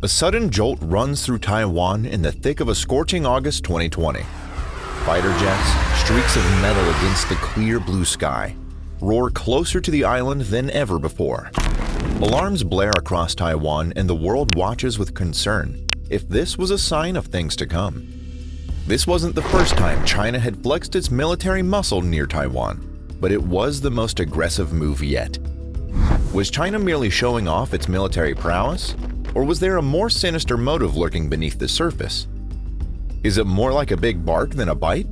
A sudden jolt runs through Taiwan in the thick of a scorching August 2020. Fighter jets, streaks of metal against the clear blue sky, roar closer to the island than ever before. Alarms blare across Taiwan and the world watches with concern, if this was a sign of things to come. This wasn't the first time China had flexed its military muscle near Taiwan, but it was the most aggressive move yet. Was China merely showing off its military prowess? Or was there a more sinister motive lurking beneath the surface? Is it more like a big bark than a bite?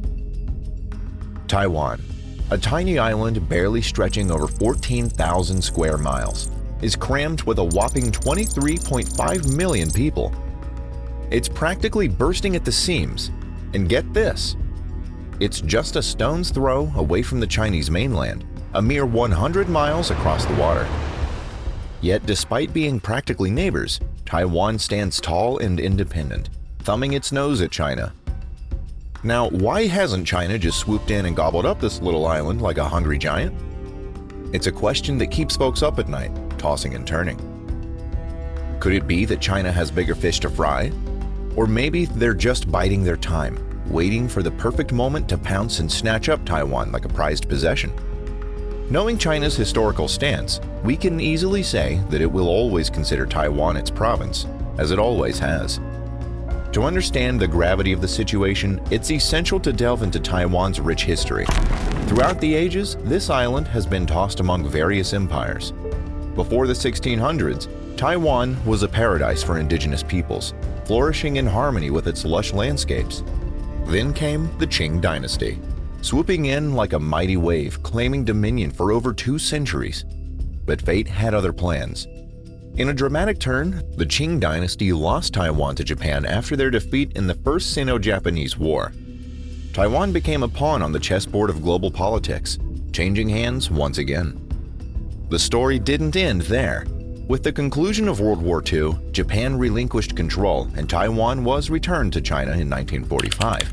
Taiwan, a tiny island barely stretching over 14,000 square miles, is crammed with a whopping 23.5 million people. It's practically bursting at the seams, and get this, it's just a stone's throw away from the Chinese mainland, a mere 100 miles across the water. Yet despite being practically neighbors, Taiwan stands tall and independent, thumbing its nose at China. Now, why hasn't China just swooped in and gobbled up this little island like a hungry giant? It's a question that keeps folks up at night, tossing and turning. Could it be that China has bigger fish to fry? Or maybe they're just biding their time, waiting for the perfect moment to pounce and snatch up Taiwan like a prized possession? Knowing China's historical stance, we can easily say that it will always consider Taiwan its province, as it always has. To understand the gravity of the situation, it's essential to delve into Taiwan's rich history. Throughout the ages, this island has been tossed among various empires. Before the 1600s, Taiwan was a paradise for indigenous peoples, flourishing in harmony with its lush landscapes. Then came the Qing dynasty, swooping in like a mighty wave, claiming dominion for over 2 centuries. But fate had other plans. In a dramatic turn, the Qing dynasty lost Taiwan to Japan after their defeat in the First Sino-Japanese War. Taiwan became a pawn on the chessboard of global politics, changing hands once again. The story didn't end there. With the conclusion of World War II, Japan relinquished control and Taiwan was returned to China in 1945.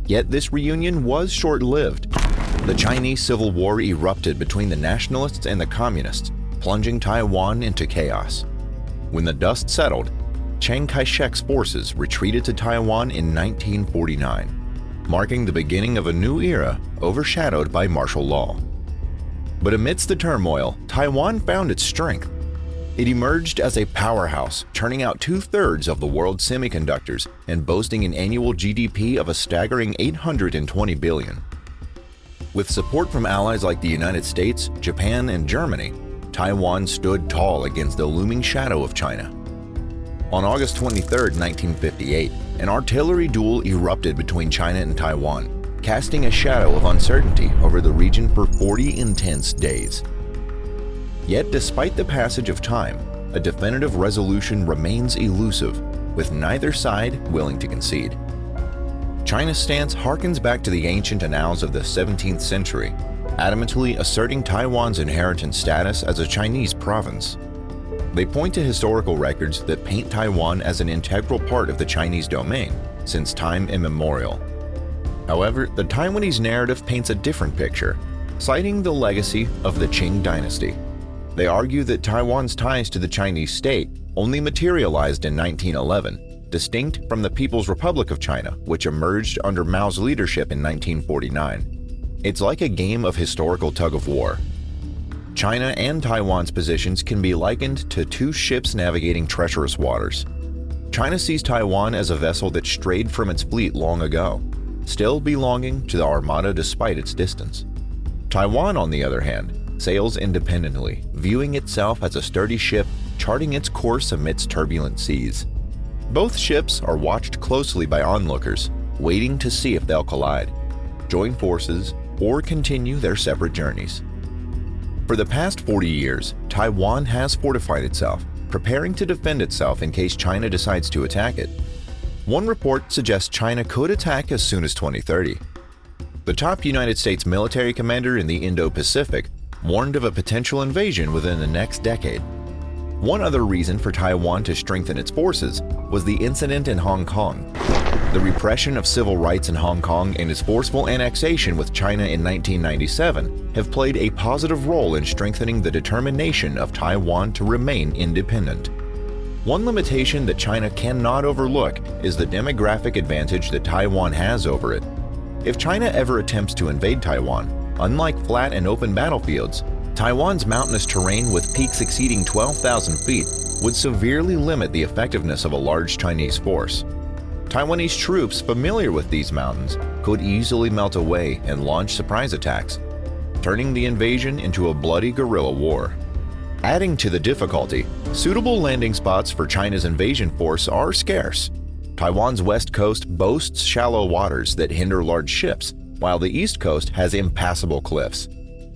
Yet this reunion was short-lived. The Chinese Civil War erupted between the nationalists and the communists, plunging Taiwan into chaos. When the dust settled, Chiang Kai-shek's forces retreated to Taiwan in 1949, marking the beginning of a new era overshadowed by martial law. But amidst the turmoil, Taiwan found its strength. It emerged as a powerhouse, churning out 2/3 of the world's semiconductors and boasting an annual GDP of a staggering $820 billion. With support from allies like the United States, Japan, and Germany, Taiwan stood tall against the looming shadow of China. On August 23, 1958, an artillery duel erupted between China and Taiwan, casting a shadow of uncertainty over the region for 40 intense days. Yet despite the passage of time, a definitive resolution remains elusive, with neither side willing to concede. China's stance harkens back to the ancient annals of the 17th century, adamantly asserting Taiwan's inherent status as a Chinese province. They point to historical records that paint Taiwan as an integral part of the Chinese domain since time immemorial. However, the Taiwanese narrative paints a different picture, citing the legacy of the Qing dynasty. They argue that Taiwan's ties to the Chinese state only materialized in 1911, distinct from the People's Republic of China, which emerged under Mao's leadership in 1949. It's like a game of historical tug-of-war. China and Taiwan's positions can be likened to 2 ships navigating treacherous waters. China sees Taiwan as a vessel that strayed from its fleet long ago, still belonging to the Armada despite its distance. Taiwan, on the other hand, sails independently, viewing itself as a sturdy ship charting its course amidst turbulent seas. Both ships are watched closely by onlookers, waiting to see if they'll collide, join forces, or continue their separate journeys. For the past 40 years, Taiwan has fortified itself, preparing to defend itself in case China decides to attack it. One report suggests China could attack as soon as 2030. The top United States military commander in the Indo-Pacific warned of a potential invasion within the next decade. One other reason for Taiwan to strengthen its forces was the incident in Hong Kong. The repression of civil rights in Hong Kong and its forceful annexation with China in 1997 have played a positive role in strengthening the determination of Taiwan to remain independent. One limitation that China cannot overlook is the demographic advantage that Taiwan has over it. If China ever attempts to invade Taiwan, unlike flat and open battlefields, Taiwan's mountainous terrain with peaks exceeding 12,000 feet would severely limit the effectiveness of a large Chinese force. Taiwanese troops familiar with these mountains could easily melt away and launch surprise attacks, turning the invasion into a bloody guerrilla war. Adding to the difficulty, suitable landing spots for China's invasion force are scarce. Taiwan's west coast boasts shallow waters that hinder large ships, while the east coast has impassable cliffs.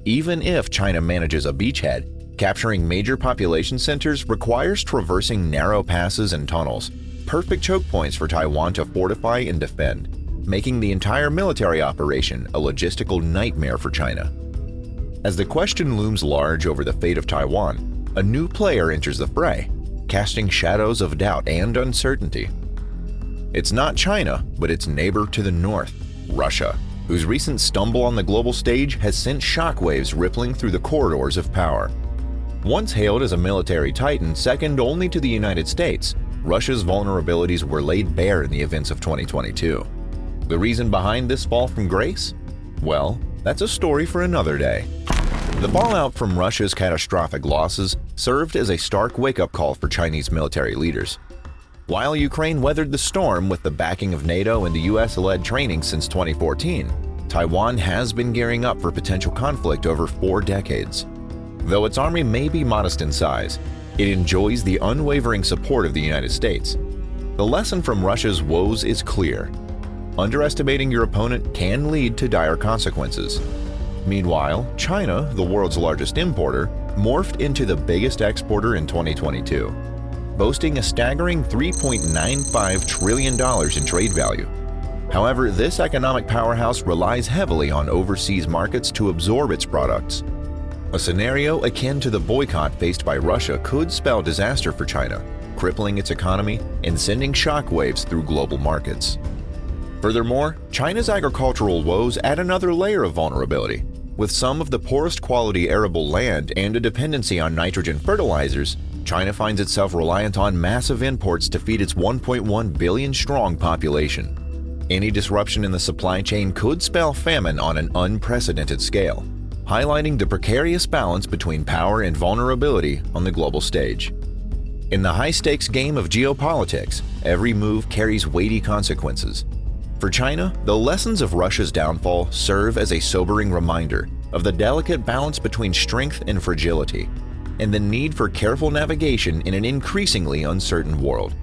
Even if China manages a beachhead, capturing major population centers requires traversing narrow passes and tunnels, perfect choke points for Taiwan to fortify and defend, making the entire military operation a logistical nightmare for China. As the question looms large over the fate of Taiwan, a new player enters the fray, casting shadows of doubt and uncertainty. It's not China, but its neighbor to the north, Russia, whose recent stumble on the global stage has sent shockwaves rippling through the corridors of power. Once hailed as a military titan second only to the United States, Russia's vulnerabilities were laid bare in the events of 2022. The reason behind this fall from grace? Well, that's a story for another day. The fallout from Russia's catastrophic losses served as a stark wake-up call for Chinese military leaders. While Ukraine weathered the storm with the backing of NATO and the US-led training since 2014, Taiwan has been gearing up for potential conflict over 4 decades. Though its army may be modest in size, it enjoys the unwavering support of the United States. The lesson from Russia's woes is clear. Underestimating your opponent can lead to dire consequences. Meanwhile, China, the world's largest importer, morphed into the biggest exporter in 2022, boasting a staggering $3.95 trillion in trade value. However, this economic powerhouse relies heavily on overseas markets to absorb its products. A scenario akin to the boycott faced by Russia could spell disaster for China, crippling its economy and sending shockwaves through global markets. Furthermore, China's agricultural woes add another layer of vulnerability. With some of the poorest quality arable land and a dependency on nitrogen fertilizers, China finds itself reliant on massive imports to feed its 1.1 billion strong population. Any disruption in the supply chain could spell famine on an unprecedented scale, highlighting the precarious balance between power and vulnerability on the global stage. In the high-stakes game of geopolitics, every move carries weighty consequences. For China, the lessons of Russia's downfall serve as a sobering reminder of the delicate balance between strength and fragility, and the need for careful navigation in an increasingly uncertain world.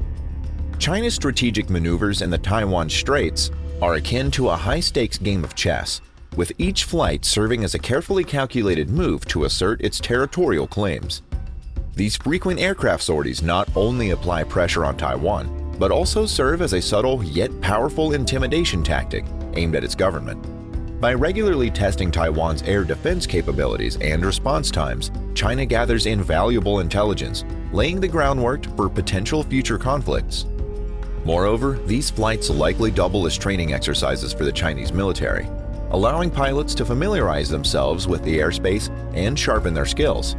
China's strategic maneuvers in the Taiwan Straits are akin to a high-stakes game of chess, with each flight serving as a carefully calculated move to assert its territorial claims. These frequent aircraft sorties not only apply pressure on Taiwan, but also serve as a subtle yet powerful intimidation tactic aimed at its government. By regularly testing Taiwan's air defense capabilities and response times, China gathers invaluable intelligence, laying the groundwork for potential future conflicts. Moreover, these flights likely double as training exercises for the Chinese military, allowing pilots to familiarize themselves with the airspace and sharpen their skills.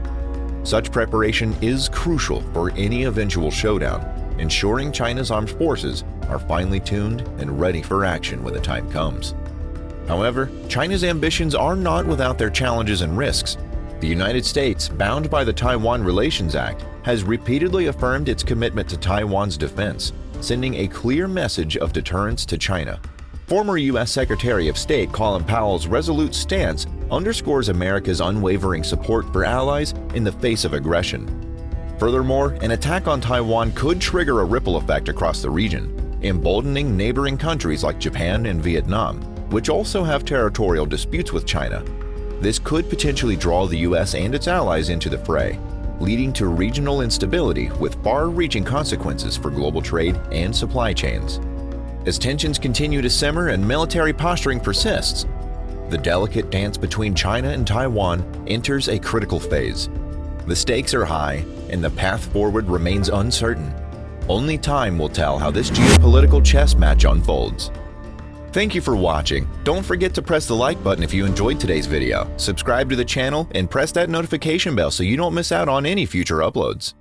Such preparation is crucial for any eventual showdown, ensuring China's armed forces are finely tuned and ready for action when the time comes. However, China's ambitions are not without their challenges and risks. The United States, bound by the Taiwan Relations Act, has repeatedly affirmed its commitment to Taiwan's defense, sending a clear message of deterrence to China. Former U.S. Secretary of State Colin Powell's resolute stance underscores America's unwavering support for allies in the face of aggression. Furthermore, an attack on Taiwan could trigger a ripple effect across the region, emboldening neighboring countries like Japan and Vietnam, which also have territorial disputes with China. This could potentially draw the U.S. and its allies into the fray, leading to regional instability with far-reaching consequences for global trade and supply chains. As tensions continue to simmer and military posturing persists, the delicate dance between China and Taiwan enters a critical phase. The stakes are high, and the path forward remains uncertain. Only time will tell how this geopolitical chess match unfolds. Thank you for watching. Don't forget to press the like button if you enjoyed today's video, subscribe to the channel, and press that notification bell so you don't miss out on any future uploads.